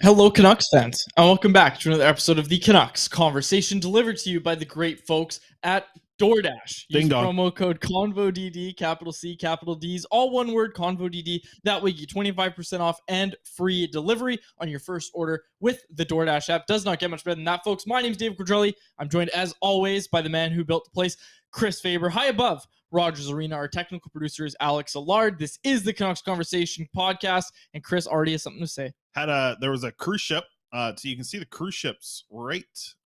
Hello, Canucks fans, and welcome back to another episode of the Canucks Conversation, delivered to you by the great folks at DoorDash. Ding Use dong. promo code CONVODD, capital C, capital D's, all one word, CONVODD. That way you get 25% off and free delivery on your first order with the DoorDash app. Does not get much better than that, folks. My name is David Quadrelli. I'm joined, as always, by the man who built the place, Chris Faber. High above Rogers Arena, our technical producer is Alex Allard. This is the Canucks Conversation podcast, and Chris already has something to say. There was a cruise ship, so you can see the cruise ships right.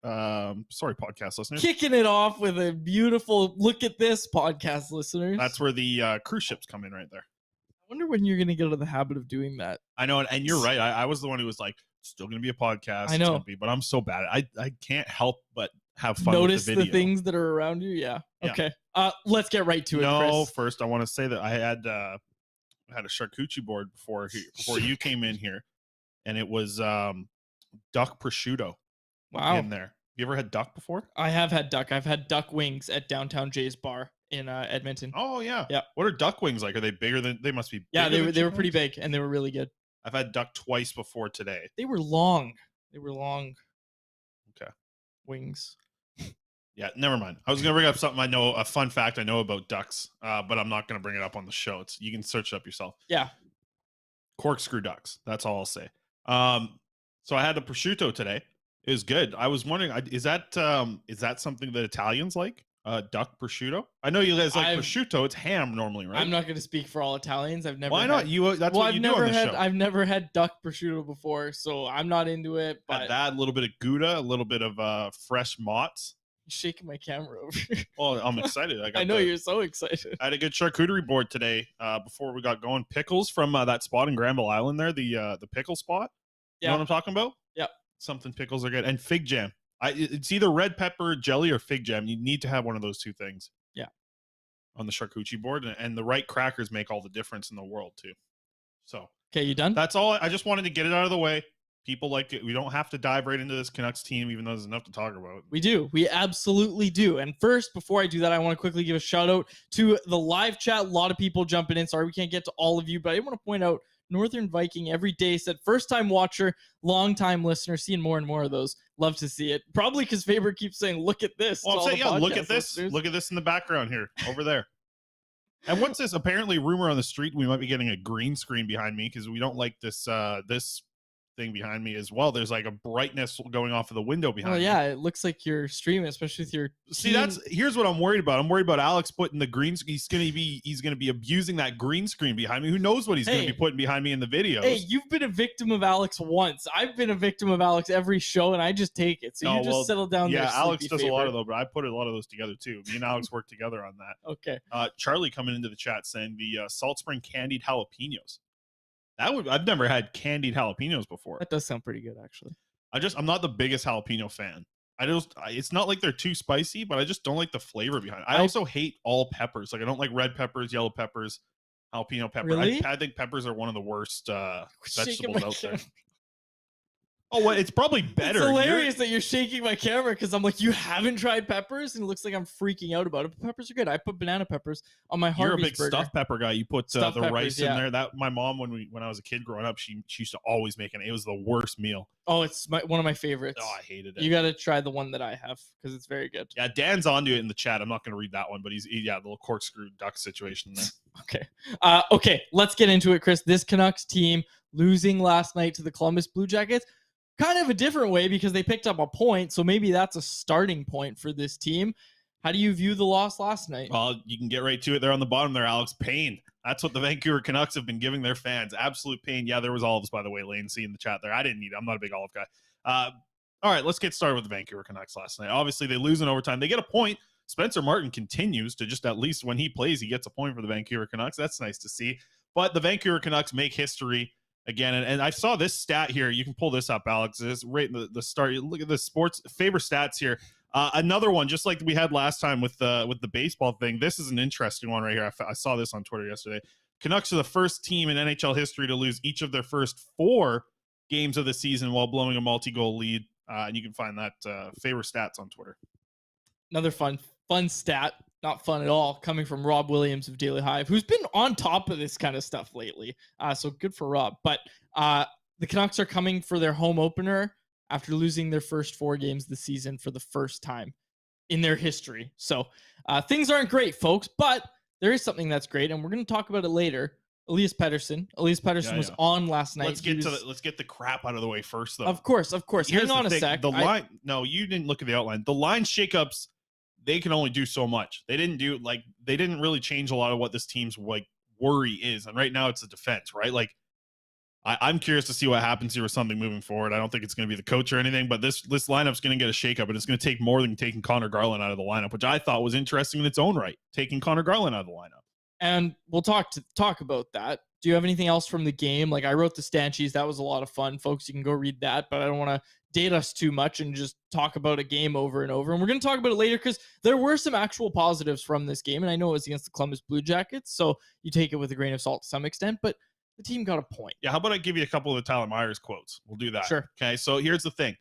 Sorry, podcast listeners. Kicking it off with a beautiful look at this, podcast listeners. That's where the cruise ships come in right there. I wonder when you're going to get out of the habit of doing that. I know, and you're right. I was the one who was like, still going to be a podcast. I know, it's be, but I'm so bad. I can't help but have fun. Notice with the video. things that are around you. Yeah. Okay. Let's get right to it. No, Chris. first I want to say that I had a charcuterie board before you came in here, and it was duck prosciutto. Wow. In there. You ever had duck before? I have had duck. I've had duck wings at Downtown Jay's Bar in Edmonton. Oh yeah. Yeah. What are duck wings like? Are they bigger than? They must be. Yeah, they were pretty big, and they were really good. I've had duck twice before today. They were long. Okay. Wings. Yeah, never mind. I was going to bring up something a fun fact I know about ducks, but I'm not going to bring it up on the show. You can search it up yourself. Yeah. Corkscrew ducks. That's all I'll say. So I had a prosciutto today. It was good. I was wondering, is that something that Italians like? Duck prosciutto? I know you guys like prosciutto. It's ham normally, right? I'm not going to speak for all Italians. I've never. Why not? That's what you do on the show. I've never had duck prosciutto before, so I'm not into it. But had that, a little bit of Gouda, a little bit of fresh mozz. Shaking my camera over. Well, I'm excited. I know you're so excited. I had a good charcuterie board today. Before we got going, pickles from that spot in Granville Island there, the pickle spot. You know what I'm talking about? Yeah. Something pickles are good, and fig jam. It's either red pepper jelly or fig jam. You need to have one of those two things. Yeah. On the charcuterie board, and the right crackers make all the difference in the world too. So. Okay, you done? That's all. I just wanted to get it out of the way. People like it. We don't have to dive right into this Canucks team, even though there's enough to talk about. We do. We absolutely do. And first, before I do that, I want to quickly give a shout out to the live chat. A lot of people jumping in. Sorry, we can't get to all of you, but I want to point out Northern Viking every day said first time watcher, long time listener, seeing more and more of those. Love to see it. Probably because Faber keeps saying, look at this. Well, I'm saying, look at this. Listeners. Look at this in the background here, over there. And what's this? Apparently, rumor on the street, we might be getting a green screen behind me because we don't like this this thing behind me as well. There's like a brightness going off of the window behind me. Yeah, it looks like you're streaming, especially with your here's what I'm worried about. I'm worried about Alex putting the green screen. He's gonna be abusing that green screen behind me. Who knows what he's gonna be putting behind me in the videos. Hey, you've been a victim of Alex once. I've been a victim of Alex every show, and I just take it. So settle down there. Yeah, Alex does a lot of those, but I put a lot of those together too. Me and Alex work together on that. Okay. Charlie coming into the chat saying the Salt Spring candied jalapenos. I've never had candied jalapenos before. That does sound pretty good, actually. I'm not the biggest jalapeno fan. It's not like they're too spicy, but I just don't like the flavor behind it. I also hate all peppers. Like I don't like red peppers, yellow peppers, jalapeno pepper. Really? I think peppers are one of the worst vegetables out there. Oh, well, it's probably better. It's hilarious that you're shaking my camera because I'm like, you haven't tried peppers? And it looks like I'm freaking out about it. But peppers are good. I put banana peppers on my Harvey's You're a big burger. stuffed pepper guy. You put the peppers, rice in there. That my mom, when I was a kid growing up, she used to always make it. It was the worst meal. Oh, it's one of my favorites. Oh, I hated it. You got to try the one that I have because it's very good. Yeah, Dan's onto it in the chat. I'm not going to read that one, but the little corkscrew duck situation there. Okay. Okay, let's get into it, Chris. This Canucks team losing last night to the Columbus Blue Jackets. Kind of a different way because they picked up a point, so maybe that's a starting point for this team. How do you view the loss last night? Well, you can get right to it there on the bottom there, Alex. Pain. That's what the Vancouver Canucks have been giving their fans. Absolute pain. Yeah, there was olives, by the way, Lane C in the chat there. I didn't eat it. I'm not a big olive guy. All right, let's get started with the Vancouver Canucks last night. Obviously, they lose in overtime. They get a point. Spencer Martin continues to just, at least when he plays, he gets a point for the Vancouver Canucks. That's nice to see. But the Vancouver Canucks make history again, and I saw this stat here. You can pull this up, Alex. It's right in the start. Look at the sports favor stats here. Another one, just like we had last time with the baseball thing. This is an interesting one right here. I saw this on Twitter yesterday. Canucks are the first team in NHL history to lose each of their first 4 games of the season while blowing a multi-goal lead. And you can find that favor stats on Twitter. Another fun stat, not fun at all, coming from Rob Williams of Daily Hive, who's been on top of this kind of stuff lately. So good for Rob. But the Canucks are coming for their home opener after losing their first 4 games this season for the first time in their history. So things aren't great, folks, but there is something that's great, and we're going to talk about it later. Elias Pettersson was on last night. Let's get the crap out of the way first, though. Of course. Hang on a sec. The line. No, you didn't look at the outline. The line shakeups, they can only do so much. They didn't really change a lot of what this team's like worry is. And right now it's the defense, right? Like I'm curious to see what happens here with something moving forward. I don't think it's going to be the coach or anything, but this lineup's going to get a shakeup, and it's going to take more than taking Connor Garland out of the lineup, which I thought was interesting in its own right, taking Connor Garland out of the lineup. And we'll talk about that. Do you have anything else from the game? Like I wrote the Stanchies. That was a lot of fun, folks. You can go read that, but I don't want to date us too much and just talk about a game over and over. And we're going to talk about it later because there were some actual positives from this game. And I know it was against the Columbus Blue Jackets, so you take it with a grain of salt to some extent, but the team got a point. Yeah, how about I give you a couple of the Tyler Myers quotes? We'll do that. Sure. Okay, so here's the thing.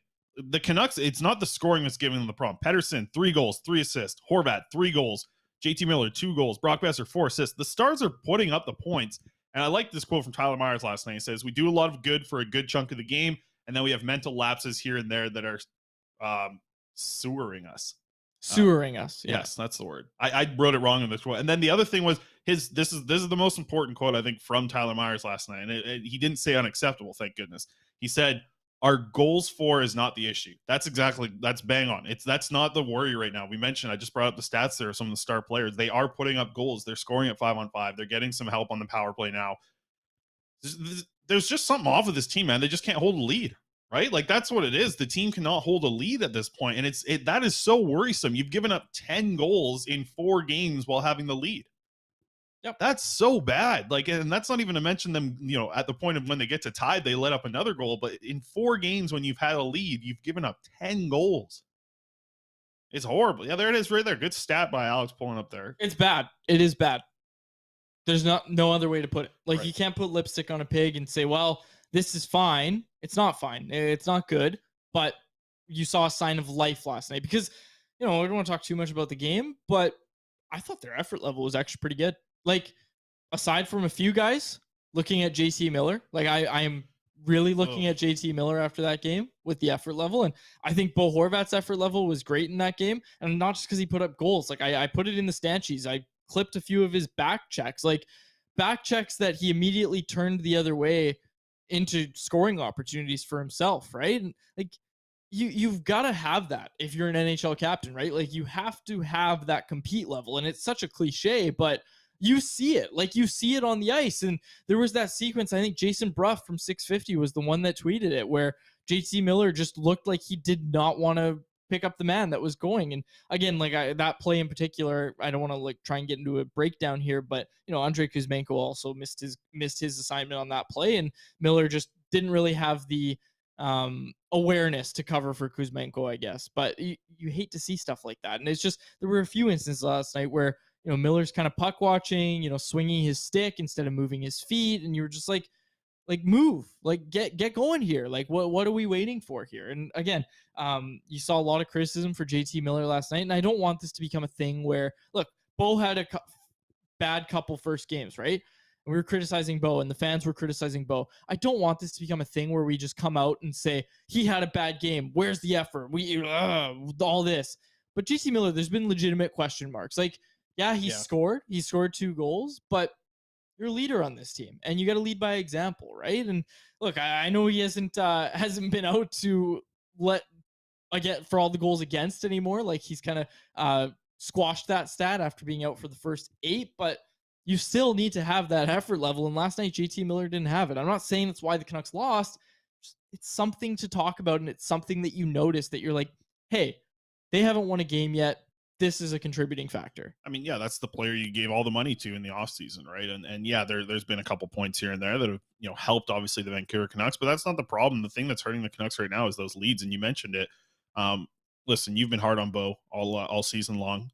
The Canucks, it's not the scoring that's giving them the problem. Pettersson, 3 goals, 3 assists. Horvat, 3 goals. JT Miller, 2 goals. Brock Besser, 4 assists. The Stars are putting up the points. And I like this quote from Tyler Myers last night. He says, "We do a lot of good for a good chunk of the game, and then we have mental lapses here and there that are sewering us." Sewering us. Yeah. Yes, that's the word. I wrote it wrong in this quote. And then the other thing was this is the most important quote, I think, from Tyler Myers last night. And he didn't say unacceptable, thank goodness. He said, "Our goals for is not the issue." That's bang on. That's not the worry right now. We mentioned, I just brought up the stats there of some of the star players. They are putting up goals. They're scoring at 5-on-5. They're getting some help on the power play now. There's just something off of this team, man. They just can't hold a lead, right? Like that's what it is. The team cannot hold a lead at this point, and that is so worrisome. You've given up 10 goals in 4 games while having the lead. Yep. That's so bad. Like, and that's not even to mention them, at the point of when they get to tied, they let up another goal. But in 4 games, when you've had a lead, you've given up 10 goals. It's horrible. Yeah, there it is right there. Good stat by Alex pulling up there. It's bad. It is bad. There's no other way to put it. Like, Right. You can't put lipstick on a pig and say, well, this is fine. It's not fine. It's not good. But you saw a sign of life last night because, I don't want to talk too much about the game, but I thought their effort level was actually pretty good. Like, aside from a few guys, looking at JT Miller, like I am really looking at JT Miller after that game with the effort level. And I think Bo Horvat's effort level was great in that game. And not just because he put up goals. Like I put it in the Stanchies. I clipped a few of his back checks, that he immediately turned the other way into scoring opportunities for himself, right? And like you've got to have that if you're an NHL captain, right? Like you have to have that compete level. And it's such a cliche, but you see it. Like you see it on the ice. And there was that sequence, I think Jason Bruff from 650 was the one that tweeted it, where JT Miller just looked like he did not want to pick up the man that was going. And again, that play in particular, I don't want to try and get into a breakdown here, but Andrei Kuzmenko also missed his assignment on that play, and Miller just didn't really have the awareness to cover for Kuzmenko, I guess. But you hate to see stuff like that. And it's just, there were a few instances last night where Miller's kind of puck watching, swinging his stick instead of moving his feet, and you were just like move, get going here. Like what are we waiting for here? And again, you saw a lot of criticism for JT Miller last night, and I don't want this to become a thing where, look, Bo had a bad couple first games, right? And we were criticizing Bo, and the fans were criticizing Bo. I don't want this to become a thing where we just come out and say he had a bad game. Where's the effort? All this. But JT Miller, there's been legitimate question marks. He scored. He scored 2 goals, but you're a leader on this team, and you got to lead by example, right? And look, I know he hasn't been out to get for all the goals against anymore. Like he's kind of squashed that stat after being out for the first 8, but you still need to have that effort level. And last night, JT Miller didn't have it. I'm not saying that's why the Canucks lost. It's something to talk about, and it's something that you notice that you're like, hey, they haven't won a game yet. This is a contributing factor. I mean, yeah, that's the player you gave all the money to in the offseason, right? And yeah, there's been a couple points here and there that have, helped obviously the Vancouver Canucks, but that's not the problem. The thing that's hurting the Canucks right now is those leads, and you mentioned it. Listen, you've been hard on Bo all season long.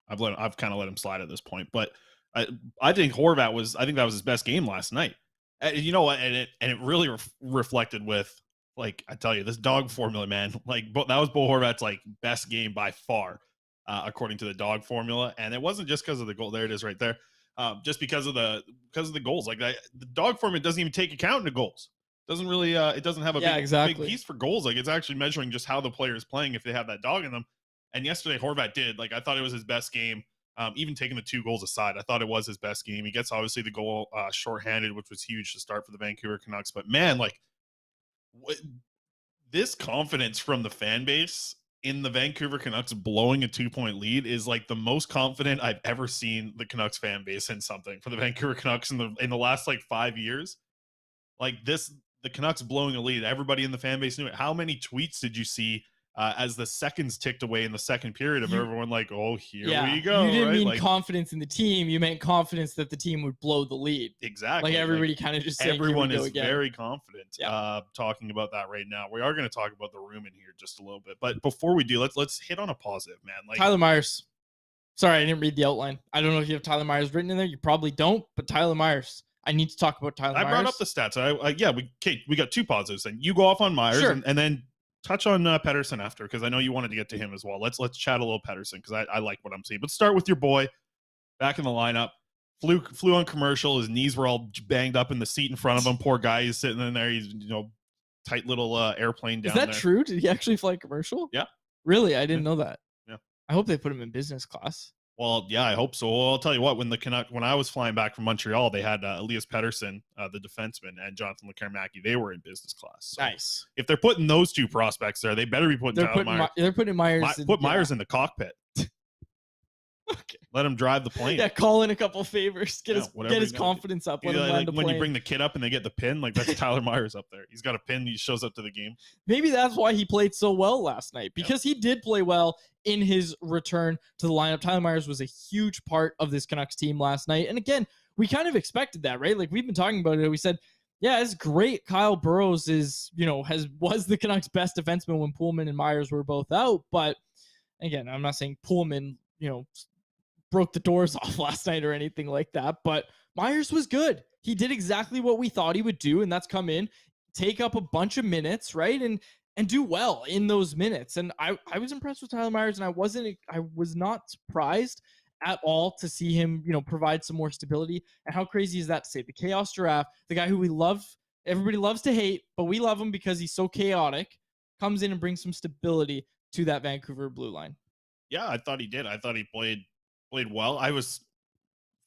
I've kind of let him slide at this point, but I think Horvat that was his best game last night. You know what? And it really reflected with, I tell you, this dog formula, man. That was Bo Horvat's best game by far. according to the dog formula. And it wasn't just because of the goal. There it is right there. Just because of the goals. Like the dog formula doesn't even take account into goals. Doesn't really it doesn't have a big piece for goals. Like it's actually measuring just how the player is playing if they have that dog in them. And yesterday Horvat did. Like I thought it was his best game. Even taking the 2 goals aside, I thought it was his best game. He gets obviously the goal shorthanded, which was huge to start for the Vancouver Canucks. But man, like this confidence from the fan base in the Vancouver Canucks blowing a 2-point lead is like the most confident I've ever seen the Canucks fan base in something for the Vancouver Canucks in the last like 5 years. Like this, the Canucks blowing a lead. Everybody in the fan base knew it. How many tweets did you see as the seconds ticked away in the second period of everyone like, oh, here we go. You didn't right? mean like, confidence in the team. You meant confidence that the team would blow the lead. Exactly. Like everybody kind of just saying, everyone is very confident talking about that right now. We are going to talk about the room in here just a little bit. But before we do, let's hit on a positive, man. Like Tyler Myers. Sorry, I didn't read the outline. I don't know if you have Tyler Myers written in there. You probably don't, but Tyler Myers. I need to talk about Tyler Myers. I brought up the stats. We got 2 positives, and you go off on Myers, and then touch on Pettersson after, because I know you wanted to get to him as well. Let's chat a little Pettersson, because I like what I'm seeing. But start with your boy back in the lineup. Flew on commercial. His knees were all banged up in the seat in front of him. Poor guy. He's sitting in there. He's tight little airplane down there. Is that true? Did he actually fly commercial? Yeah. Really? I didn't know that. Yeah. I hope they put him in business class. Well, yeah, I hope so. Well, I'll tell you what, when I was flying back from Montreal, they had Elias Pettersson, the defenseman, and Jonathan Lekarmaki. They were in business class. So nice. If they're putting those 2 prospects there, they better be putting Myers. They're putting Myers. Put Myers in the cockpit. Okay. Let him drive the plane. Yeah, call in a couple favors. Get his confidence up. Let him land when you bring the kid up and they get the pin, like that's Tyler Myers up there. He's got a pin. He shows up to the game. Maybe that's why he played so well last night, because he did play well in his return to the lineup. Tyler Myers was a huge part of this Canucks team last night. And again, we kind of expected that, right? Like we've been talking about it. We said, yeah, it's great. Kyle Burroughs is, was the Canucks' best defenseman when Pullman and Myers were both out. But again, I'm not saying Pullman, broke the doors off last night or anything like that, but Myers was good. He did exactly what we thought he would do, and that's come in, take up a bunch of minutes, right? And do well in those minutes. And I was impressed with Tyler Myers, and I was not surprised at all to see him, provide some more stability. And how crazy is that to say? The Chaos Giraffe, the guy who we love, everybody loves to hate, but we love him because he's so chaotic, comes in and brings some stability to that Vancouver blue line. Yeah, I thought he did. I thought he played well. I was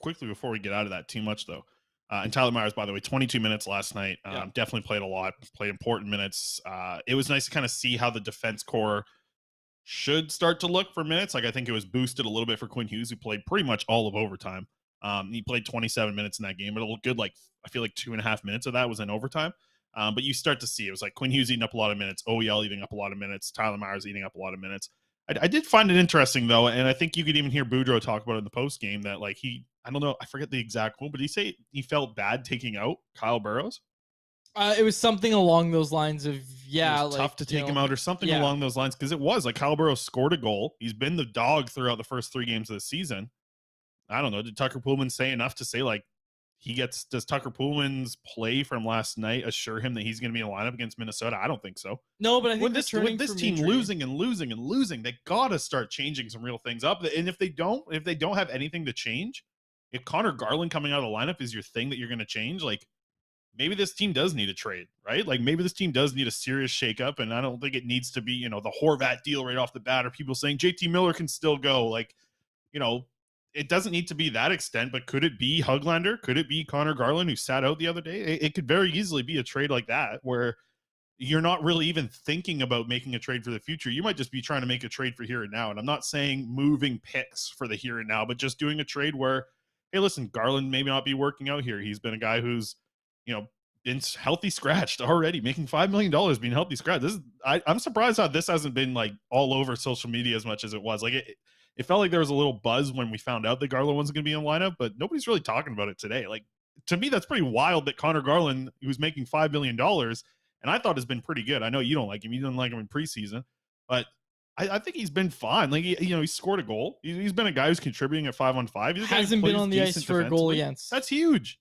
quickly before we get out of that too much though. And Tyler Myers, by the way, 22 minutes last night. Definitely played a lot, played important minutes. It was nice to kind of see how the defense core should start to look for minutes. Like I think it was boosted a little bit for Quinn Hughes, who played pretty much all of overtime. He played 27 minutes in that game, but it looked good. Like I feel like 2.5 minutes of that was in overtime. But you start to see it was like Quinn Hughes eating up a lot of minutes, OEL eating up a lot of minutes, Tyler Myers eating up a lot of minutes. I did find it interesting though, and I think you could even hear Boudreau talk about it in the post game that like I don't know, I forget the exact quote, but he say he felt bad taking out Kyle Burroughs. It was something along those lines of tough to take him out or something along those lines, because it was like Kyle Burroughs scored a goal. He's been the dog throughout the first 3 games of the season. I don't know. Did Tucker Pullman say enough to say like does Tucker Pullman's play from last night assure him that he's going to be in a lineup against Minnesota? I don't think so. No, but I think with this team losing and losing and losing, they got to start changing some real things up. And if they don't have anything to change, if Connor Garland coming out of the lineup is your thing that you're going to change, like maybe this team does need a trade, right? Like maybe this team does need a serious shakeup, and I don't think it needs to be, the Horvat deal right off the bat, or people saying JT Miller can still go. Like, it doesn't need to be that extent, but could it be Höglander? Could it be Connor Garland, who sat out the other day? It could very easily be a trade like that, where you're not really even thinking about making a trade for the future. You might just be trying to make a trade for here and now. And I'm not saying moving picks for the here and now, but just doing a trade where, hey, listen, Garland may not be working out here. He's been a guy who's, been healthy scratched already, making $5 million being healthy scratched. I'm surprised how this hasn't been like all over social media as much as it was. Like it felt like there was a little buzz when we found out that Garland wasn't going to be in the lineup, but nobody's really talking about it today. Like, to me, that's pretty wild that Connor Garland, who's making $5 million, and I thought has been pretty good. I know you don't like him. You didn't like him in preseason, but I think he's been fine. Like, he scored a goal. He's been a guy who's contributing at 5-on-5. He hasn't been on the ice for a goal against. That's huge.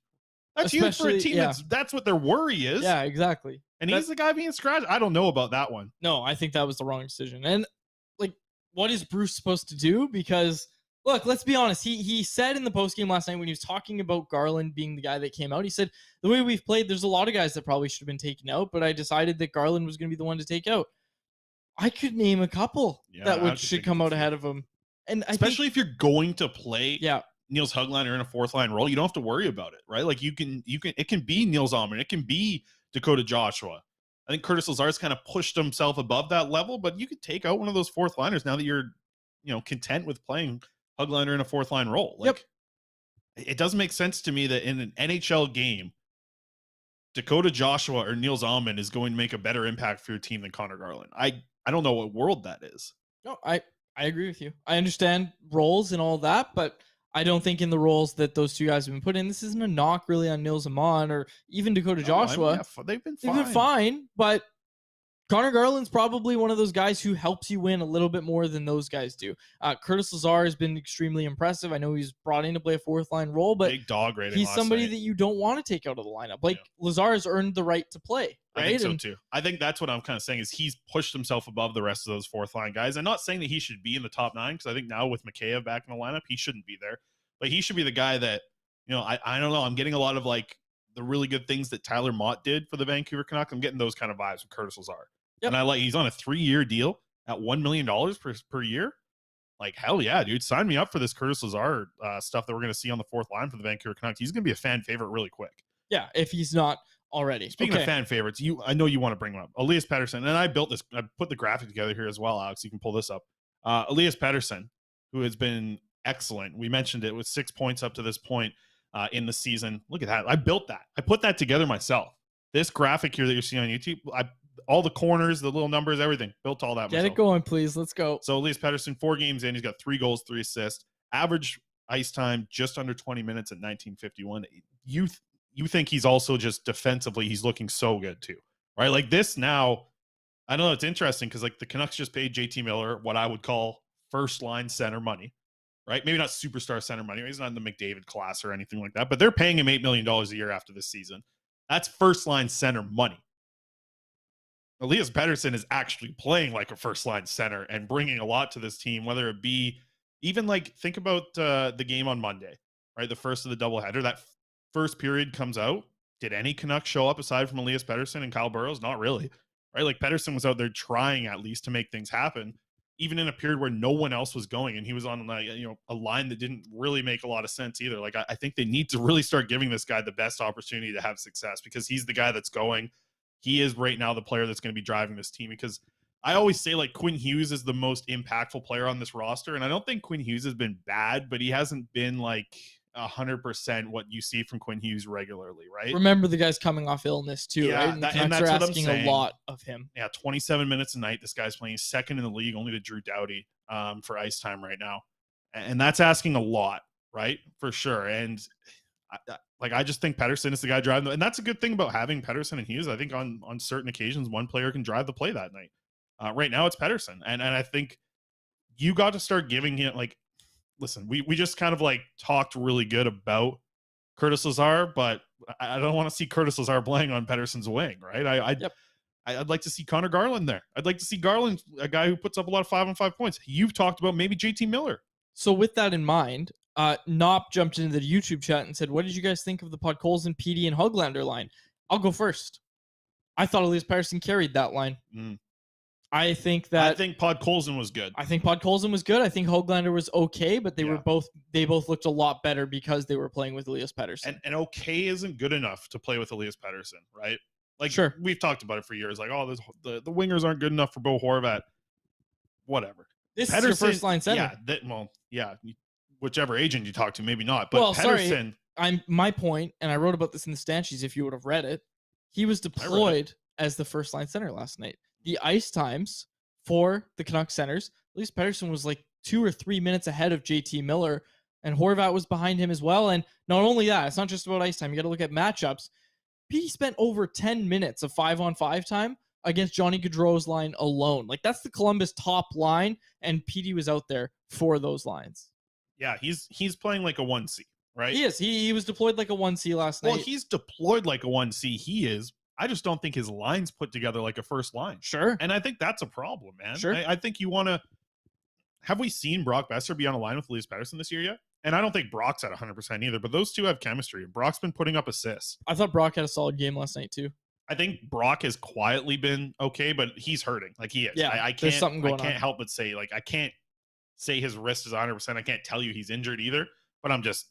That's huge for a team. That's what their worry is. Yeah, exactly. And he's the guy being scratched. I don't know about that one. No, I think that was the wrong decision. And like, what is Bruce supposed to do? Because look, let's be honest. He said in the postgame last night when he was talking about Garland being the guy that came out, he said, the way we've played, there's a lot of guys that probably should have been taken out, but I decided that Garland was going to be the one to take out. I could name a couple that should come out ahead of him. And especially if you're going to play yeah, Niels Höglander in a fourth line role, you don't have to worry about it, right? Like you can, it can be Niels Almond, it can be Dakota Joshua. I think Curtis Lazar's kind of pushed himself above that level, but you could take out one of those fourth liners now that you're, content with playing Höglander in a fourth line role. Like, it doesn't make sense to me that in an NHL game, Dakota Joshua or Niels Almond is going to make a better impact for your team than Connor Garland. I don't know what world that is. No, I agree with you. I understand roles and all that, but I don't think in the roles that those two guys have been put in, this isn't a knock really on Niels Amon or even Dakota Joshua. I mean, they've been fine, but Connor Garland's probably one of those guys who helps you win a little bit more than those guys do. Curtis Lazar has been extremely impressive. I know he's brought in to play a fourth line role, but big dog rating. He's somebody that you don't want to take out of the lineup. Like Lazar has earned the right to play. Right? I think so too. I think that's what I'm kind of saying is he's pushed himself above the rest of those fourth line guys. I'm not saying that he should be in the top 9 because I think now with Mikheyev back in the lineup, he shouldn't be there. But he should be the guy that, I don't know. I'm getting a lot of like the really good things that Tyler Mott did for the Vancouver Canucks. I'm getting those kind of vibes with Curtis Lazar. Yep. And he's on a 3-year deal at $1 million per year. Like, hell yeah, dude. Sign me up for this Curtis Lazar stuff that we're going to see on the fourth line for the Vancouver Canucks. He's going to be a fan favorite really quick. Yeah, if he's not already. Speaking of fan favorites, I know you want to bring him up. Elias Pettersson, and I built this. I put the graphic together here as well, Alex. You can pull this up. Elias Pettersson, who has been excellent. We mentioned it with 6 points up to this point in the season. Look at that. I built that. I put that together myself. This graphic here that you're seeing on YouTube, all the corners, the little numbers, everything. Built all that myself. Get it going, please. Let's go. So Elias Pettersson, 4 games in, he's got 3 goals, 3 assists. Average ice time just under 20 minutes at 19:51. You think he's also just defensively, he's looking so good too, right? Like this now, I know it's interesting because like the Canucks just paid JT Miller what I would call first line center money, right? Maybe not superstar center money. He's not in the McDavid class or anything like that, but they're paying him $8 million a year after this season. That's first line center money. Elias Pettersson is actually playing like a first line center and bringing a lot to this team, whether it be even like think about the game on Monday, right? The first of the doubleheader, that first period comes out. Did any Canucks show up aside from Elias Pettersson and Kyle Burrows? Not really, right? Like Pettersson was out there trying at least to make things happen, even in a period where no one else was going. And he was on like, a line that didn't really make a lot of sense either. Like I think they need to really start giving this guy the best opportunity to have success because he's the guy that's going. He is right now the player that's going to be driving this team because I always say like Quinn Hughes is the most impactful player on this roster. And I don't think Quinn Hughes has been bad, but he hasn't been like 100% what you see from Quinn Hughes regularly, right? Remember the guy's coming off illness too, right? And the Canucks are asking a lot of him. Yeah, 27 minutes a night. This guy's playing second in the league, only to Drew Doughty for ice time right now. And that's asking a lot, right? For sure. And I just think Pettersson is the guy driving. And that's a good thing about having Pettersson and Hughes. I think on certain occasions, one player can drive the play that night. Right now, it's Pettersson. And I think you got to start giving him, like, listen, we just kind of, like, talked really good about Curtis Lazar, but I don't want to see Curtis Lazar playing on Pettersson's wing, right? I'd like to see Connor Garland there. I'd like to see Garland, a guy who puts up a lot of 5-on-5 points. You've talked about maybe JT Miller. So with that in mind, Nop jumped into the YouTube chat and said, what did you guys think of the Podkolzin, PD, and Höglander line? I'll go first. I thought Elias Pettersson carried that line. I think Podkolzin was good. I think Podkolzin was good. I think Höglander was okay, but they both looked a lot better because they were playing with Elias Pettersson. And okay isn't good enough to play with Elias Pettersson, right? Like, sure, we've talked about it for years. Like, the wingers aren't good enough for Bo Horvat. Whatever. This is your first line center. Yeah, whichever agent you talk to, maybe not. But Pettersson. My point, and I wrote about this in the stat sheets if you would have read it. He was deployed as the first line center last night. The ice times for the Canucks centers, Elias Pettersson was like 2 or 3 minutes ahead of JT Miller, and Horvat was behind him as well. And not only that, it's not just about ice time. You got to look at matchups. He spent over 10 minutes of 5-on-5 time against Johnny Gaudreau's line alone. Like, that's the Columbus top line, and PD was out there for those lines. Yeah, he's playing like a 1C, right? He is. He was deployed like a 1C last night. Well, he's deployed like a 1C. He is. I just don't think his line's put together like a first line. Sure. And I think that's a problem, man. Sure. I think you want to have we seen Brock Besser be on a line with Elias Pettersson this year yet? And I don't think Brock's at 100% either, but those two have chemistry. Brock's been putting up assists. I thought Brock had a solid game last night too. I think Brock has quietly been okay, but he's hurting. Like he is. Yeah, I can't. there's something going I can't on. help but say, like, I can't say his wrist is 100%. I can't tell you he's injured either. But I'm just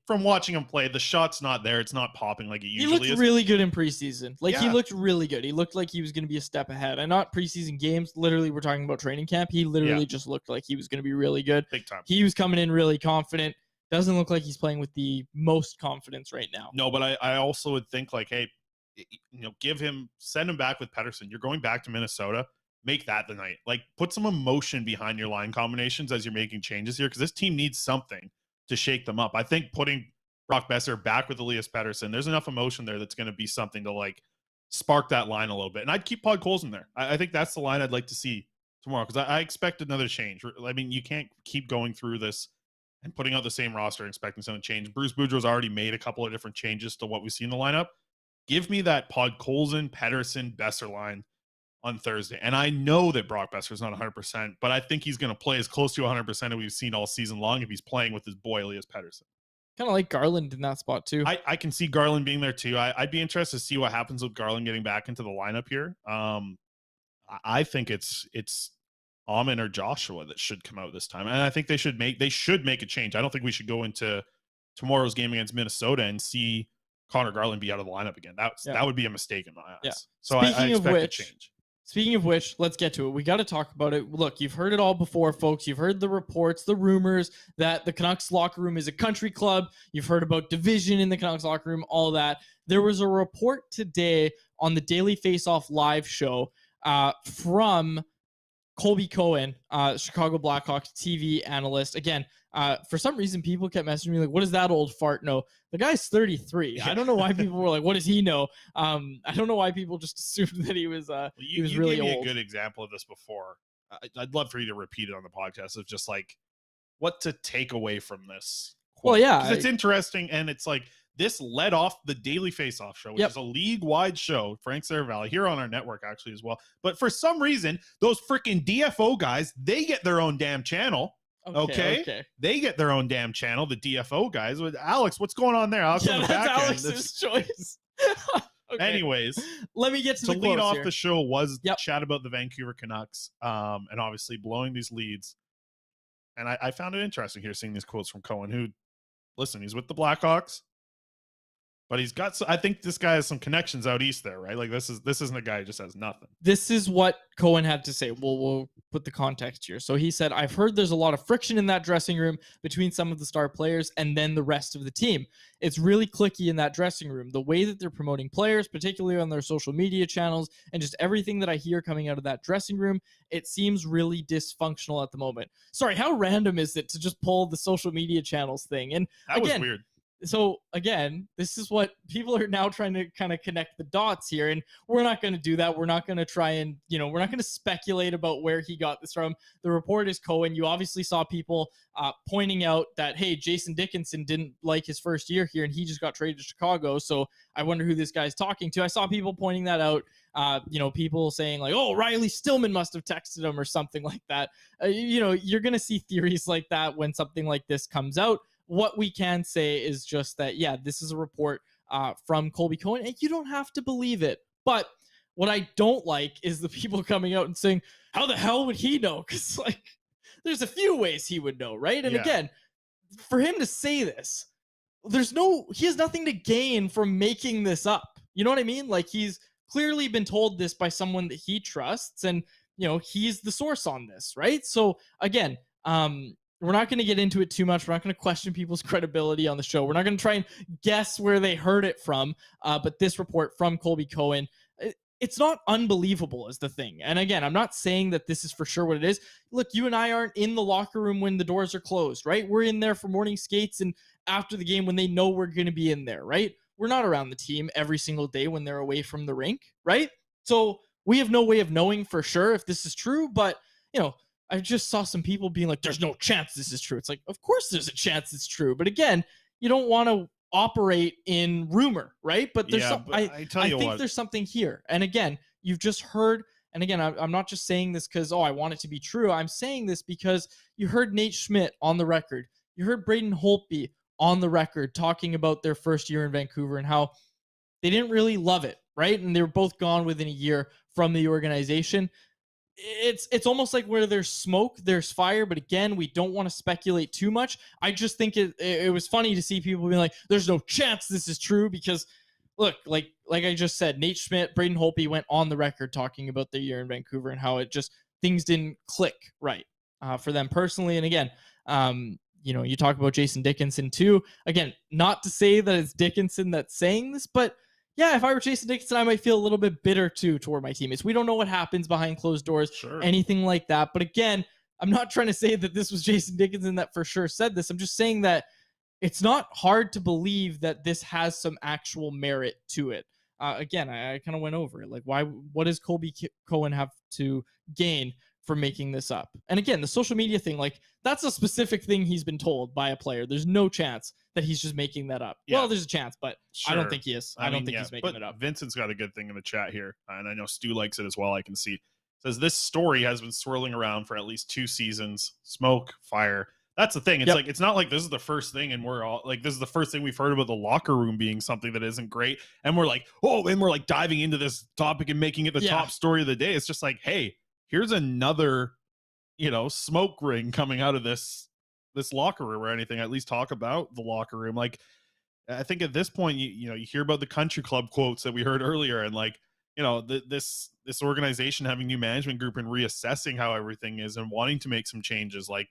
from watching him play, the shot's not there. It's not popping like it usually is. He looked really good in preseason. Like he Yeah. looked really good. He looked like he was going to be a step ahead. And not preseason games. Literally, we're talking about training camp. He literally just looked like he was going to be really good. Big time. He was coming in really confident. Doesn't look like he's playing with the most confidence right now. No, but I also would think like, hey, send him back with Pettersson. You're going back to Minnesota. Make that the night. Like, put some emotion behind your line combinations as you're making changes here, because this team needs something to shake them up. I think putting Brock Besser back with Elias Pettersson, there's enough emotion there that's going to be something to like spark that line a little bit. And I'd keep Pod Coles in there. I think that's the line I'd like to see tomorrow, because I expect another change. I mean, you can't keep going through this and putting out the same roster and expecting something to change. Bruce Boudreau's already made a couple of different changes to what we see in the lineup. Give me that Pod Colson, Pettersson, Besser line on Thursday. And I know that Brock Besser is not 100%, but I think he's going to play as close to 100% as we've seen all season long if he's playing with his boy Elias Pettersson. Kind of like Garland in that spot too. I can see Garland being there too. I'd be interested to see what happens with Garland getting back into the lineup here. I think it's Amon or Joshua that should come out this time. And I think they should make a change. I don't think we should go into tomorrow's game against Minnesota and see Connor Garland be out of the lineup again. That would be a mistake in my eyes. Yeah. So I expect a change. Speaking of which, let's get to it. We got to talk about it. Look, you've heard it all before, folks. You've heard the reports, the rumors that the Canucks locker room is a country club. You've heard about division in the Canucks locker room, all that. There was a report today on the Daily Faceoff live show from Colby Cohen, Chicago Blackhawks TV analyst. Again, for some reason, people kept messaging me like, what does that old fart know? The guy's 33. I don't know why people were like, what does he know? I don't know why people just assumed that he was he was really old. You old. gave me a good example of this before. I'd love for you to repeat it on the podcast of just like what to take away from this quote. Well, yeah. Because it's interesting, and it's like this led off the Daily Faceoff show, which is a league-wide show, Frank Saravalli, here on our network actually as well. But for some reason, those freaking DFO guys, they get their own damn channel. Okay. They get their own damn channel, the DFO guys. With Alex, what's going on there? Alex on the back Alex's choice. Anyways, let me get to the lead off here. the show was chat about the Vancouver Canucks, and obviously blowing these leads. And I found it interesting here seeing these quotes from Cohen, who, listen, he's with the Blackhawks, but he's got. I think this guy has some connections out east there, right? Like this isn't a guy who just has nothing. This is what Cohen had to say. We'll put the context here. So he said, "I've heard there's a lot of friction in that dressing room between some of the star players and then the rest of the team. It's really cliquey in that dressing room. The way that they're promoting players, particularly on their social media channels, and just everything that I hear coming out of that dressing room, it seems really dysfunctional at the moment." Sorry, how random is it to just pull the social media channels thing? And that was weird. So again, this is what people are now trying to kind of connect the dots here. And we're not going to do that. We're not going to try and, we're not going to speculate about where he got this from. The report is Cohen. You obviously saw people pointing out that, hey, Jason Dickinson didn't like his first year here and he just got traded to Chicago. So I wonder who this guy's talking to. I saw people pointing that out. People saying like, oh, Riley Stillman must have texted him or something like that. You're going to see theories like that when something like this comes out. What we can say is just that, this is a report from Colby Cohen, and you don't have to believe it. But what I don't like is the people coming out and saying, how the hell would he know? Because, there's a few ways he would know, right? And again, for him to say this, he has nothing to gain from making this up. You know what I mean? Like, he's clearly been told this by someone that he trusts, and, he's the source on this, right? So, again, we're not going to get into it too much. We're not going to question people's credibility on the show. We're not going to try and guess where they heard it from. But this report from Colby Cohen, it's not unbelievable is the thing. And again, I'm not saying that this is for sure what it is. Look, you and I aren't in the locker room when the doors are closed, right? We're in there for morning skates and after the game when they know we're going to be in there, right? We're not around the team every single day when they're away from the rink, right? So we have no way of knowing for sure if this is true, but, I just saw some people being like, there's no chance this is true. It's like, of course there's a chance it's true. But again, you don't want to operate in rumor, right? But there's I think there's something here. And again, you've just heard And again, I'm not just saying this because, oh, I want it to be true. I'm saying this because you heard Nate Schmidt on the record. You heard Braden Holtby on the record talking about their first year in Vancouver and how they didn't really love it, right? And they were both gone within a year from the organization. It's almost like where there's smoke, there's fire. But again, we don't want to speculate too much. I just think it was funny to see people being like, "There's no chance this is true," because look, like I just said, Nate Schmidt, Braden Holtby went on the record talking about their year in Vancouver and how it just things didn't click right for them personally. And again, you talk about Jason Dickinson too. Again, not to say that it's Dickinson that's saying this, but yeah, if I were Jason Dickinson, I might feel a little bit bitter too toward my teammates. We don't know what happens behind closed doors, anything like that. But again, I'm not trying to say that this was Jason Dickinson that for sure said this. I'm just saying that it's not hard to believe that this has some actual merit to it. Again, I kind of went over it. Like, what does Colby Cohen have to gain for making this up? And again, the social media thing, like, that's a specific thing he's been told by a player. There's no chance that he's just making that up. Yeah. Well, there's a chance, but I don't think he is. I don't think he's making it up. Vincent's got a good thing in the chat here, and I know Stu likes it as well. I can see. It says this story has been swirling around for at least 2 seasons. Smoke, fire. That's the thing. It's like, it's not like this is the first thing, and we're all like, this is the first thing we've heard about the locker room being something that isn't great. And we're like, oh, and we're like diving into this topic and making it the top story of the day. It's just like, hey, here's another, smoke ring coming out of this locker room or anything. At least talk about the locker room. Like, I think at this point, you hear about the country club quotes that we heard earlier, and like, this organization having new management group and reassessing how everything is and wanting to make some changes. Like,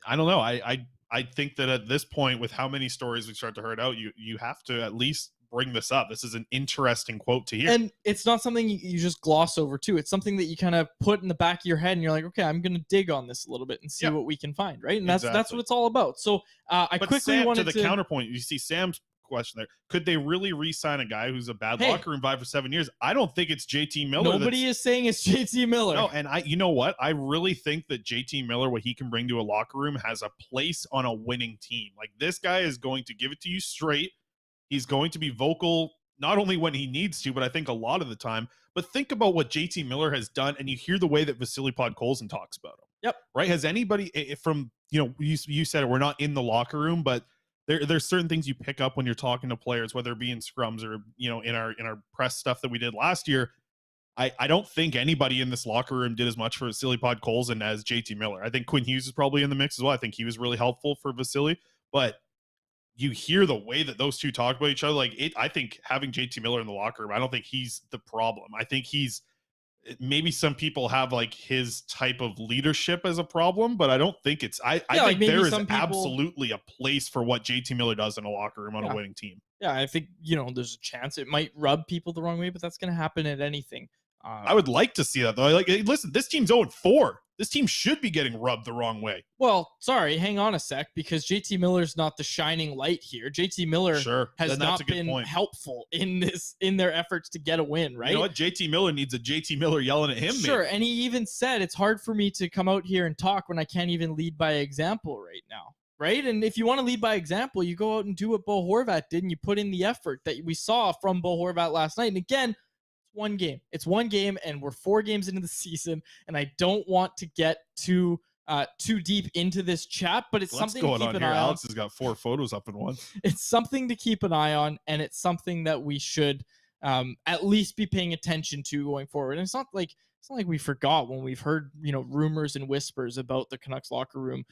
I don't know. I think that at this point, with how many stories we start to heard out, you have to at least bring this up. This is an interesting quote to hear. And it's not something you just gloss over too. It's something that you kind of put in the back of your head and you're like, okay, I'm going to dig on this a little bit and see what we can find. Right. And that's what it's all about. So I quickly wanted to counterpoint. You see Sam's question there. Could they really re-sign a guy who's a bad locker room vibe for 7 years? I don't think it's JT Miller. Nobody is saying it's JT Miller. No, and you know what? I really think that JT Miller, what he can bring to a locker room, has a place on a winning team. Like, this guy is going to give it to you straight. He's going to be vocal, not only when he needs to, but I think a lot of the time. But think about what JT Miller has done, and you hear the way that Vasily Podkolzin talks about him. Yep. Right? Has anybody from, you said we're not in the locker room, but there's certain things you pick up when you're talking to players, whether it be in scrums or, in our press stuff that we did last year. I don't think anybody in this locker room did as much for Vasily Podkolzin as JT Miller. I think Quinn Hughes is probably in the mix as well. I think he was really helpful for Vasily, but you hear the way that those two talk about each other. Like, I think having JT Miller in the locker room, I don't think he's the problem. I think maybe some people have like his type of leadership as a problem, but I don't think it's, I think there is absolutely a place for what JT Miller does in a locker room on a winning team. Yeah. I think, there's a chance it might rub people the wrong way, but that's going to happen at anything. I would like to see that though. Like, listen, this team's 0-4. This team should be getting rubbed the wrong way. Well, sorry, hang on a sec, because JT Miller's not the shining light here. JT Miller has not been helpful in their efforts to get a win, right? You know what? JT Miller needs a JT Miller yelling at him. Sure, maybe. And he even said it's hard for me to come out here and talk when I can't even lead by example right now, right? And if you want to lead by example, you go out and do what Bo Horvat did, and you put in the effort that we saw from Bo Horvat last night. And again, it's one game, and we're 4 games into the season, and I don't want to get too deep into this chat, but it's something to keep an eye on. Alex has got 4 photos up in one. It's something to keep an eye on, and it's something that we should at least be paying attention to going forward. And it's not like we forgot when we've heard rumors and whispers about the Canucks locker room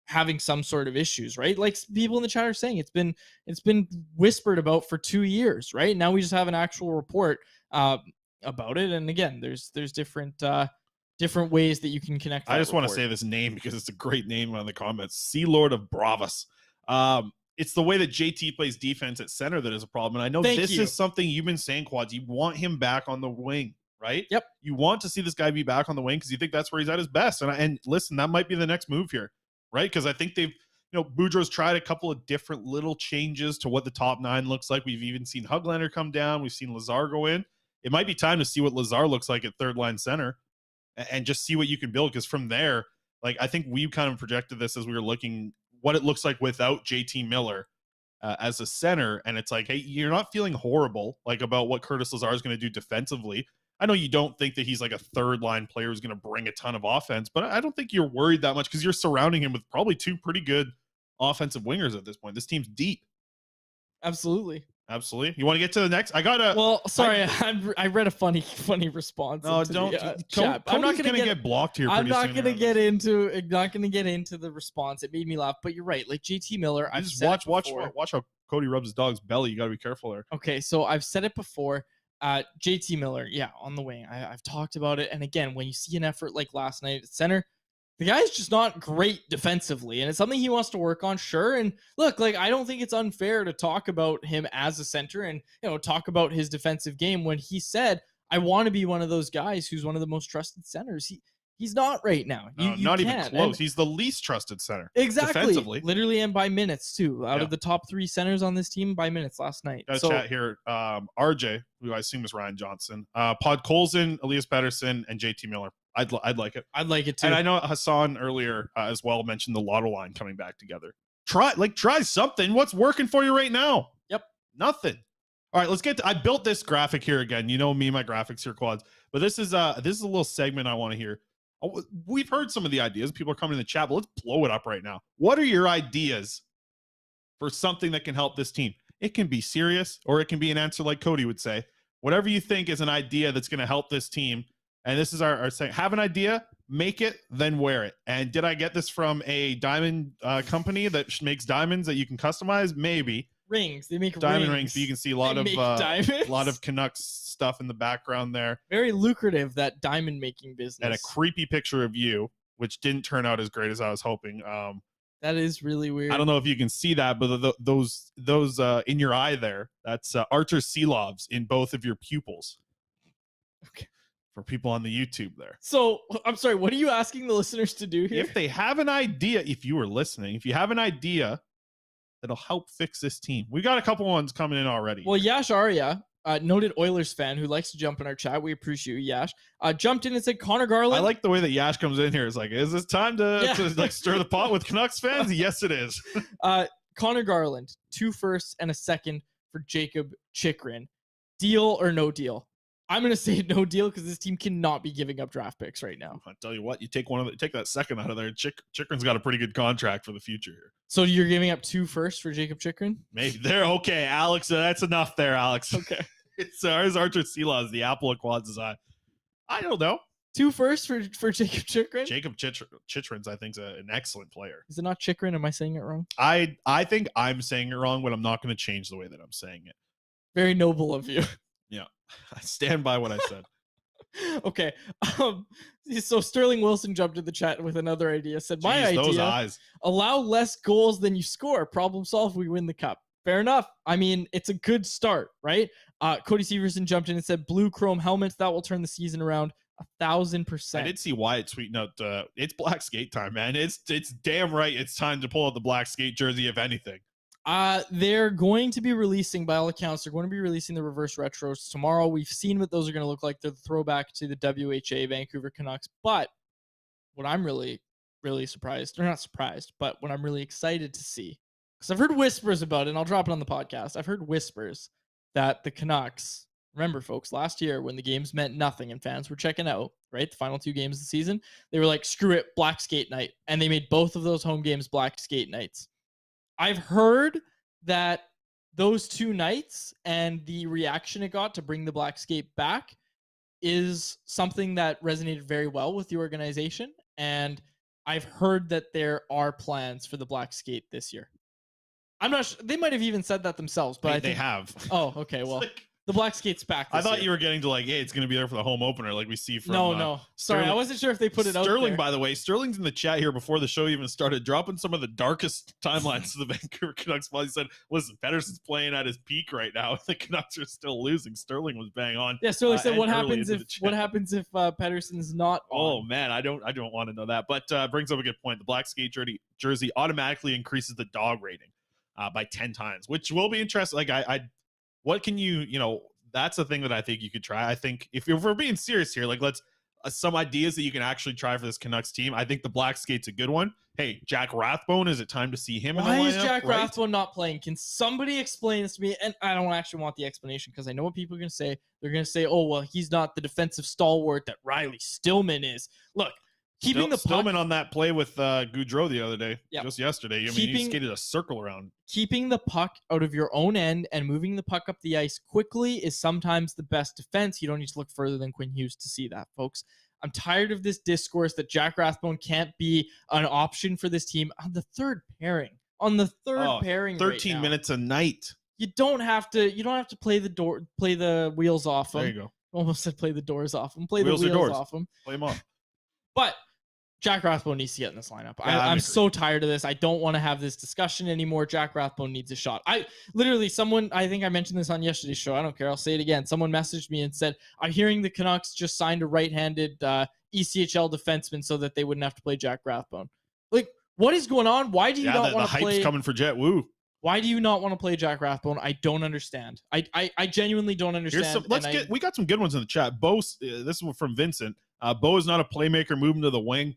having some sort of issues, right? Like people in the chat are saying, it's been whispered about for 2 years, right? Now we just have an actual report about it. And again, there's different ways that you can connect. I just want to say this name because it's a great name on the comments. Sea Lord of Bravas. It's the way that JT plays defense at center that is a problem. And I know this is something you've been saying, Quads. You want him back on the wing, right? Yep. You want to see this guy be back on the wing because you think that's where he's at his best. And listen, that might be the next move here, right? Because I think they've, Boudreau's tried a couple of different little changes to what the top 9 looks like. We've even seen Huglander come down. We've seen Lazar go in. It might be time to see what Lazar looks like at third line center and just see what you can build. Because from there, like, I think we kind of projected this as we were looking what it looks like without JT Miller as a center. And it's like, hey, you're not feeling horrible like about what Curtis Lazar is going to do defensively. I know you don't think that he's like a third line player who's going to bring a ton of offense, but I don't think you're worried that much because you're surrounding him with probably two pretty good offensive wingers at this point. This team's deep. Absolutely. Absolutely. You want to get to the next? I got a. Well, sorry, I read a funny response. No, into don't. The, chat. I'm not going to get blocked here. I'm not going to get into. Not going to get into the response. It made me laugh. But you're right. Like JT Miller, I've just said watch how Cody rubs his dog's belly. You got to be careful there. Okay, so I've said it before. JT Miller, yeah, on the wing. I've talked about it. And again, when you see an effort like last night at center, the guy's just not great defensively. And it's something he wants to work on, sure. And look, like, I don't think it's unfair to talk about him as a center and, talk about his defensive game when he said, I want to be one of those guys who's one of the most trusted centers. He's not right now. No, not even close. He's the least trusted center. Exactly. Defensively. Literally, and by minutes, too. Out of the top 3 centers on this team, by minutes last night. Got a chat here. RJ, who I assume is Ryan Johnson. Pod Colson, Elias Pettersson, and JT Miller. I'd like it. I'd like it, too. And I know Hassan earlier as well mentioned the Lotto line coming back together. Try something. What's working for you right now? Yep. Nothing. All right, let's get to, I built this graphic here again. You know me, my graphics here, quads. But this is a little segment I want to hear. We've heard some of the ideas. People are coming in the chat, but let's blow it up right now. What are your ideas for something that can help this team? It can be serious, or it can be an answer like Cody would say. Whatever you think is an idea that's going to help this team. And this is our saying, have an idea, make it, then wear it. And did I get this from a diamond company that makes diamonds that you can customize? Maybe. Rings. They make diamond rings. So you can see a lot of Canucks stuff in the background there. Very lucrative, that diamond making business. And a creepy picture of you, which didn't turn out as great as I was hoping. That is really weird. I don't know if you can see that, but those in your eye there, that's Archer Seelovs in both of your pupils. Okay. For people on the YouTube there. So I'm sorry, what are you asking the listeners to do here? If they have an idea, if you were listening, if you have an idea that'll help fix this team. We got a couple ones coming in already. Well, Yash Arya, noted Oilers fan who likes to jump in our chat. We appreciate you, Yash. Jumped in and said Connor Garland. I like the way that Yash comes in here. It's like, is this time to like stir the pot with Canucks fans? Yes, it is. Connor Garland, 2 firsts and a second for Jacob Chychrun. Deal or no deal? I'm going to say no deal because this team cannot be giving up draft picks right now. I'll tell you what, you take that second out of there. Chychrun's got a pretty good contract for the future here. So you're giving up 2 firsts for Jacob Chychrun? Maybe. There. Okay, Alex. That's enough there, Alex. Okay. It's ours, Archer Seelovs, the apple of Quad's eye. I don't know. 2 firsts for Jacob Chychrun? Jacob Chychrun's, I think, is an excellent player. Is it not Chychrun? Am I saying it wrong? I think I'm saying it wrong, but I'm not going to change the way that I'm saying it. Very noble of you. Yeah. I stand by what I said. Okay. So Sterling Wilson jumped in the chat with another idea. Said, my idea, those eyes. Allow less goals than you score. Problem solved. We win the cup. Fair enough. I mean, it's a good start, right? Cody Severson jumped in and said, blue chrome helmets. That will turn the season around 1,000%. I did see Wyatt tweeting out, it's black skate time, man. It's damn right. It's time to pull out the black skate jersey, if anything. They're going to be releasing, by all accounts, they're going to be releasing the reverse retros tomorrow. We've seen what those are going to look like. They're the throwback to the WHA Vancouver Canucks. But what I'm really, really surprised, or not surprised, but what I'm really excited to see, because I've heard whispers about it, and I'll drop it on the podcast. I've heard whispers that the Canucks, remember, folks, last year when the games meant nothing and fans were checking out, right? The final 2 games of the season, they were like, screw it, black skate night. And they made both of those home games black skate nights. I've heard that those 2 nights and the reaction it got to bring the black skate back is something that resonated very well with the organization. And I've heard that there are plans for the black skate this year. I'm not sure. They might have even said that themselves, but I think they have. Oh, okay. Well, the black skate's back. I thought you were getting to like, hey, it's going to be there for the home opener, like we see from. No. Sorry, I wasn't sure if they put it out there. Sterling, by the way, Sterling's in the chat here before the show even started, dropping some of the darkest timelines to the Vancouver Canucks. While he said, "Listen, Pettersson's playing at his peak right now. The Canucks are still losing." Sterling was bang on. Yeah, Sterling said, "What happens if Pettersson's not on?" Oh man, I don't want to know that. But brings up a good point. The black skate jersey automatically increases the dog rating by 10 times, which will be interesting. Like what can you that's the thing that I think you could try. I think if we're being serious here, like let's some ideas that you can actually try for this Canucks team. I think the black skate's a good one. Hey, Jack Rathbone, is it time to see him in the lineup? Why is Jack Rathbone not playing? Can somebody explain this to me? And I don't actually want the explanation because I know what people are going to say. They're going to say, oh, well, he's not the defensive stalwart that Riley Stillman is. Look, keeping the puck, Stillman on that play with Goudreau the other day, just yesterday. I mean, he skated a circle around. Keeping the puck out of your own end and moving the puck up the ice quickly is sometimes the best defense. You don't need to look further than Quinn Hughes to see that, folks. I'm tired of this discourse that Jack Rathbone can't be an option for this team on the third pairing. On the third pairing, 13 right minutes a night. You don't have to play the wheels off them. There you go. Almost said play the doors off them. Play wheels the wheels off them. Play them off. But Jack Rathbone needs to get in this lineup. I'm so tired of this. I don't want to have this discussion anymore. Jack Rathbone needs a shot. I think I mentioned this on yesterday's show. I don't care. I'll say it again. Someone messaged me and said, I'm hearing the Canucks just signed a right-handed ECHL defenseman so that they wouldn't have to play Jack Rathbone. Like, what is going on? Why do you not want to play? The hype's coming for Jet Woo. Why do you not want to play Jack Rathbone? I don't understand. I genuinely don't understand. We got some good ones in the chat. Bo, this is from Vincent. Bo is not a playmaker moving to the wing.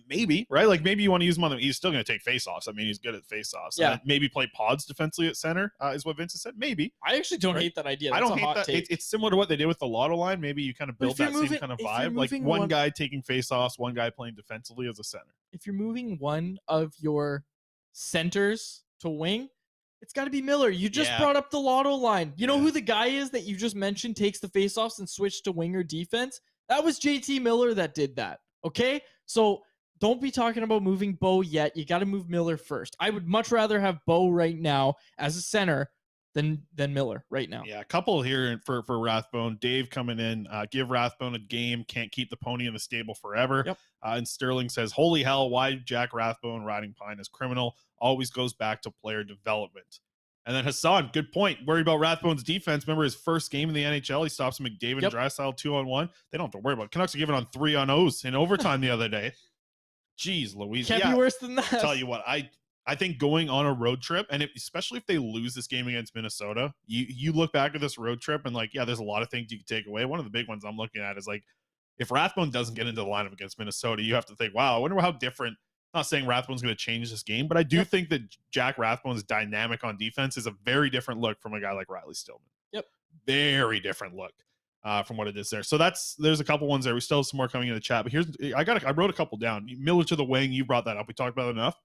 Maybe, right? Like maybe you want to use him on he's still going to take faceoffs. I mean, he's good at faceoffs. Yeah. Maybe play pods defensively at center is what Vincent said. Maybe. I actually don't hate that idea. That's I don't hate that. It's similar to what they did with the Lotto line. Maybe you kind of build that same kind of vibe. Like one guy taking faceoffs, one guy playing defensively as a center. If you're moving one of your centers to wing, it's got to be Miller. You just brought up the Lotto line. You know who the guy is that you just mentioned takes the faceoffs and switched to winger defense? That was JT Miller that did that. Okay? So don't be talking about moving Bo yet. You got to move Miller first. I would much rather have Bo right now as a center than Miller right now. Yeah, a couple here for Rathbone. Dave coming in, give Rathbone a game. Can't keep the pony in the stable forever. Yep. And Sterling says, holy hell, why Jack Rathbone riding pine is criminal. Always goes back to player development. And then Hassan, good point. Worried about Rathbone's defense. Remember his first game in the NHL? He stops McDavid and Draisaitl 2-on-1. They don't have to worry about it. Canucks are giving on 3-on-0s in overtime the other day. Jeez, Louise. Can't be worse than that. I'll tell you what, I think going on a road trip, and especially if they lose this game against Minnesota, you look back at this road trip and like, yeah, there's a lot of things you can take away. One of the big ones I'm looking at is like, if Rathbone doesn't get into the lineup against Minnesota, you have to think, wow, I wonder how different. I'm not saying Rathbone's going to change this game, but I do think that Jack Rathbone's dynamic on defense is a very different look from a guy like Riley Stillman. Yep. Very different look. From what it is there. So there's a couple ones there. We still have some more coming in the chat, but I wrote a couple down. Miller to the wing, you brought that up. We talked about it enough.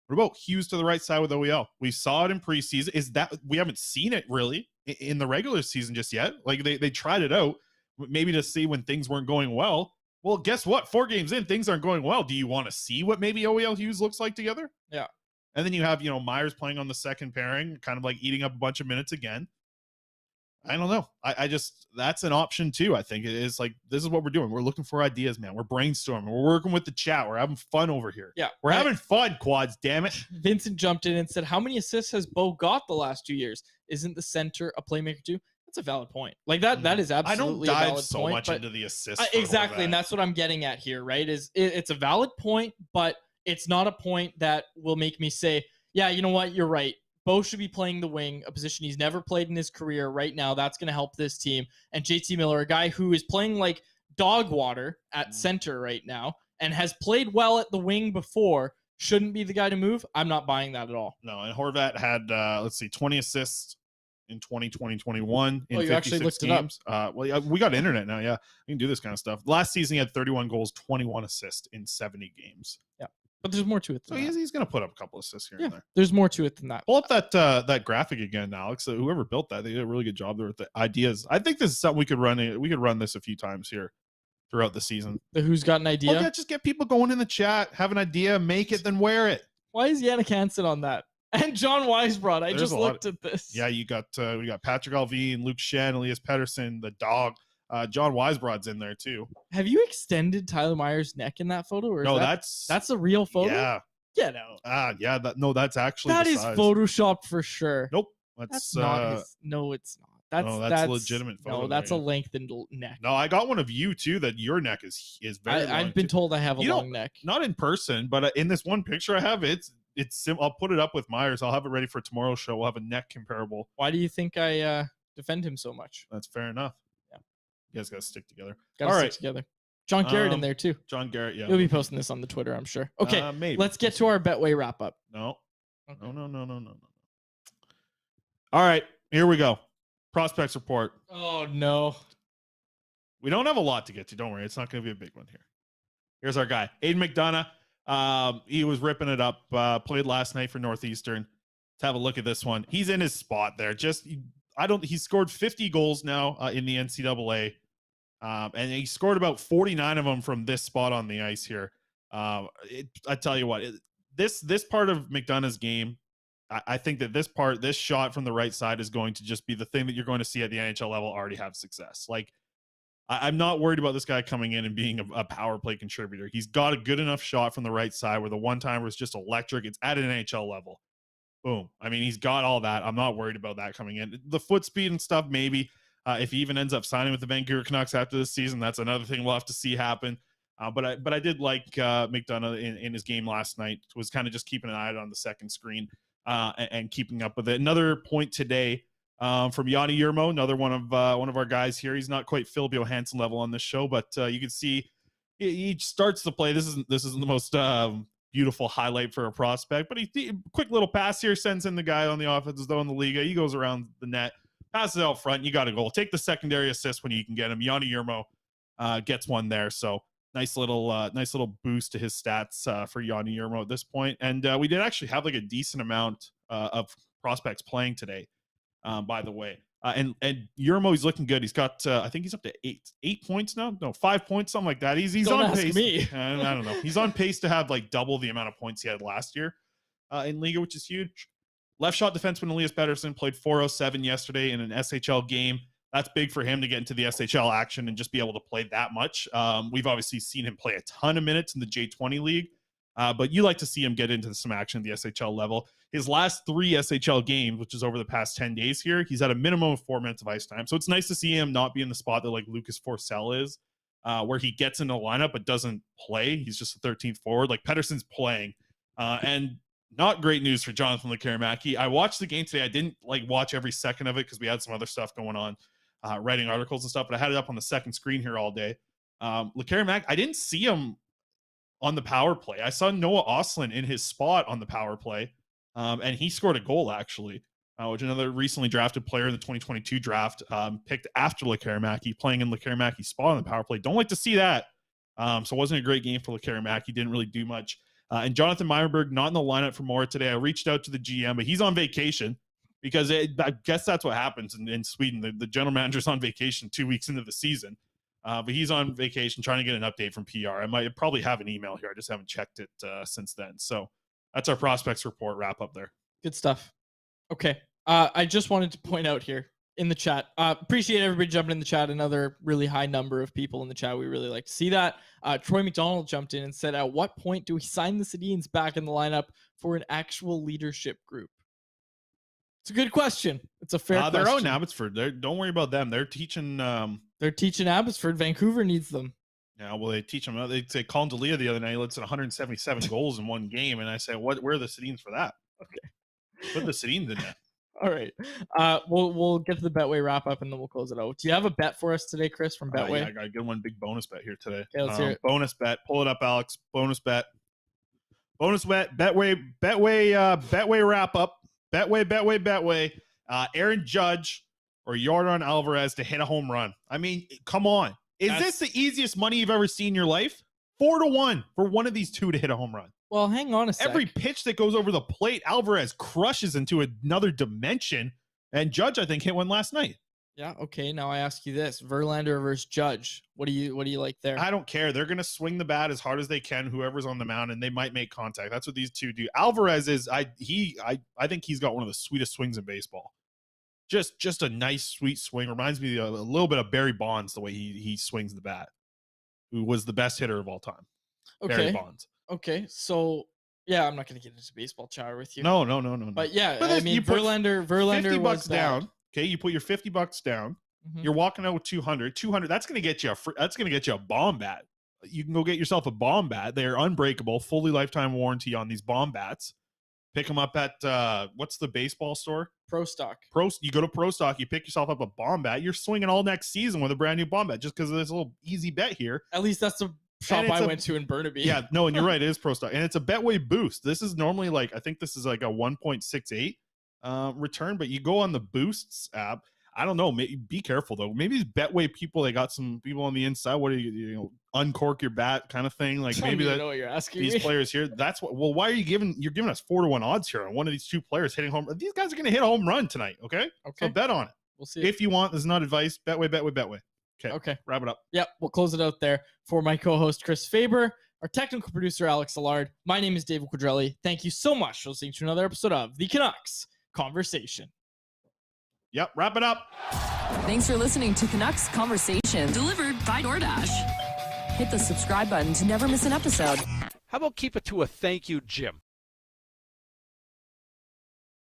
What about Hughes to the right side with OEL? We saw it in preseason. Is that we haven't seen it really in the regular season just yet? Like they tried it out, maybe to see when things weren't going well. Well, guess what? 4 games in, things aren't going well. Do you want to see what maybe OEL Hughes looks like together? Yeah. And then you have, Myers playing on the second pairing, kind of like eating up a bunch of minutes again. I don't know. I just, that's an option too. I think it is like, this is what we're doing. We're looking for ideas, man. We're brainstorming. We're working with the chat. We're having fun over here. Yeah. We're having fun, quads, damn it. Vincent jumped in and said, how many assists has Bo got the last 2 years? Isn't the center a playmaker too? That's a valid point. Like that is absolutely I don't a dive valid so point, much into the assists. Exactly. And that's what I'm getting at here, right? It's a valid point, but it's not a point that will make me say, yeah, you know what? You're right. Bo should be playing the wing, a position he's never played in his career right now. That's going to help this team. And JT Miller, a guy who is playing like dog water at center right now and has played well at the wing before, shouldn't be the guy to move. I'm not buying that at all. No, and Horvat had, 20 assists in 2020-21 in 56 actually looked games. We got internet now. Yeah, we can do this kind of stuff. Last season, he had 31 goals, 21 assists in 70 games. Yeah. But there's more to it than that. He's going to put up a couple assists here and there. There's more to it than that. Pull up that graphic again, Alex. Whoever built that, they did a really good job there with the ideas. I think this is something we could run. We could run this a few times here throughout the season. The who's got an idea? Yeah, just get people going in the chat. Have an idea, make it, then wear it. Why is Yannick Hansen on that? And John Weisbrod. I just looked at this. Yeah, we got Patrick Alvin, Luke Shen, Elias Pettersson, the dog. John Weisbrod's in there too. Have you extended Tyler Myers' neck in that photo? Or no, that's a real photo. Yeah. Get out. Yeah. That's actually that is photoshopped for sure. Nope. That's not his, no, it's not. That's a legitimate photo. No, that's a lengthened neck. No, I got one of you too. That your neck is very. I've been told I have a long neck. Not in person, but in this one picture I have, it's. I'll put it up with Myers. I'll have it ready for tomorrow's show. We'll have a neck comparable. Why do you think I defend him so much? That's fair enough. Yeah, you guys got to stick together. Got to stick together. John Garrett in there too. John Garrett, yeah. You'll be posting this on the Twitter, I'm sure. Okay, maybe. let's get to our Betway wrap up. No. Okay. No. All right, here we go. Prospects report. Oh, no. We don't have a lot to get to. Don't worry. It's not going to be a big one here. Here's our guy, Aiden McDonough. He was ripping it up. Played last night for Northeastern. Let's have a look at this one. He's in his spot there. He scored 50 goals now in the NCAA. And he scored about 49 of them from this spot on the ice here. I tell you what, this part of McDonough's game, I think that this shot from the right side is going to just be the thing that you're going to see at the NHL level already have success. Like, I'm not worried about this guy coming in and being a power play contributor. He's got a good enough shot from the right side where the one-timer was just electric. It's at an NHL level. Boom. I mean, he's got all that. I'm not worried about that coming in. The foot speed and stuff, maybe. If he even ends up signing with the Vancouver Canucks after this season, that's another thing we'll have to see happen. But I did like McDonough in his game last night. Was kind of just keeping an eye on the second screen and keeping up with it. Another point today from Yanni Yermo, another one of our guys here. He's not quite Phil Johansson level on this show, but you can see he starts to play. This isn't the most beautiful highlight for a prospect, but he quick little pass here, sends in the guy on the offensive zone in the Liga. He goes around the net, passes out front. You got a goal. Take the secondary assist when you can get him. Yanni Yermo gets one there. So nice little boost to his stats for Yanni Yermo at this point. And we did actually have like a decent amount of prospects playing today, by the way. And Yermo, he's looking good. He's got, I think he's up to 8 points now. No, 5 points, something like that. He's Don't on ask pace. me. I don't know. He's on pace to have like double the amount of points he had last year in Liga, which is huge. Left shot defenseman Elias Pettersson played 407 yesterday in an SHL game. That's big for him to get into the SHL action and just be able to play that much. We've obviously seen him play a ton of minutes in the J20 league, but you like to see him get into some action at the SHL level. His last 3 SHL games, which is over the past 10 days here, he's had a minimum of 4 minutes of ice time. So it's nice to see him not be in the spot that like Lucas Forsell is, where he gets in the lineup but doesn't play. He's just a 13th forward. Like Pettersson's playing. And not great news for Jonathan Lekarmaki. I watched the game today. I didn't like watch every second of it because we had some other stuff going on, writing articles and stuff, but I had it up on the second screen here all day. Lekarmaki, I didn't see him on the power play. I saw Noah Oslin in his spot on the power play, and he scored a goal actually, which another recently drafted player in the 2022 draft picked after Lekarmaki, playing in Lekarmaki's spot on the power play. Don't like to see that. So it wasn't a great game for Lekarmaki. Didn't really do much. And Jonathan Meyerberg not in the lineup for more today. I reached out to the GM, but he's on vacation because I guess that's what happens in Sweden. The general manager's on vacation 2 weeks into the season, but he's on vacation trying to get an update from PR. I might probably have an email here. I just haven't checked it since then. So that's our prospects report wrap up there. Good stuff. Okay. I just wanted to point out here in the chat. Appreciate everybody jumping in the chat. Another really high number of people in the chat. We really like to see that. Troy McDonald jumped in and said, at what point do we sign the Sedins back in the lineup for an actual leadership group? It's a good question. It's a fair question. They're out in Abbotsford. Don't worry about them. They're teaching. They're teaching Abbotsford. Vancouver needs them. Yeah, well, they teach them. They say Colin D'Elia the other night lets in 177 goals in one game, and I say, where are the Sedins for that? Okay, put the Sedins in there. All right. We'll get to the Betway wrap up and then we'll close it out. Do you have a bet for us today, Chris, from Betway? Yeah, I got a good one. Big bonus bet here today. Okay, let's hear it. Bonus bet. Pull it up, Alex. Bonus bet. Betway wrap up. Betway. Aaron Judge or Jordan Alvarez to hit a home run. I mean, come on. Is this the easiest money you've ever seen in your life? 4-1 for one of these two to hit a home run. Well, hang on a sec. Every pitch that goes over the plate, Alvarez crushes into another dimension. And Judge, I think, hit one last night. Yeah. Okay. Now I ask you this: Verlander versus Judge. What do you like there? I don't care. They're gonna swing the bat as hard as they can. Whoever's on the mound, and they might make contact. That's what these two do. Alvarez is. I think he's got one of the sweetest swings in baseball. Just a nice, sweet swing. Reminds me a little bit of Barry Bonds the way he swings the bat, who was the best hitter of all time. Okay. Barry Bonds. Okay. So. Yeah, I'm not going to get into baseball chatter with you. No. But yeah, I mean, Verlander $50 down. Okay, you put your $50 down. Mm-hmm. You're walking out with 200. 200. That's going to get you a bomb bat. You can go get yourself a bomb bat. They're unbreakable, fully lifetime warranty on these bomb bats. Pick them up at what's the baseball store? Pro Stock. You go to Pro Stock, you pick yourself up a bomb bat. You're swinging all next season with a brand new bomb bat just because of this little easy bet here. At least that's the shop I went to in Burnaby. Yeah, no, and you're right. It is Pro Stock, and it's a Betway boost. This is normally I think this is like a 1.68 return, but you go on the Boosts app. I don't know. Be careful though. Maybe these Betway people, they got some people on the inside. What do you uncork your bat kind of thing? Like maybe that. Know what you're asking these me. Players here. That's what. Well, why are you're giving us 4-1 odds here on one of these two players hitting home? These guys are going to hit a home run tonight. Okay. So bet on it. We'll see. If you want, this is not advice. Betway. Okay. Wrap it up. Yep. We'll close it out there for my co-host Chris Faber, our technical producer Alex Allard. My name is David Quadrelli. Thank you so much for listening to another episode of the Canucks Conversation. Yep. Wrap it up. Thanks for listening to Canucks Conversation, delivered by DoorDash. Hit the subscribe button to never miss an episode. How about keep it to a thank you, Jim?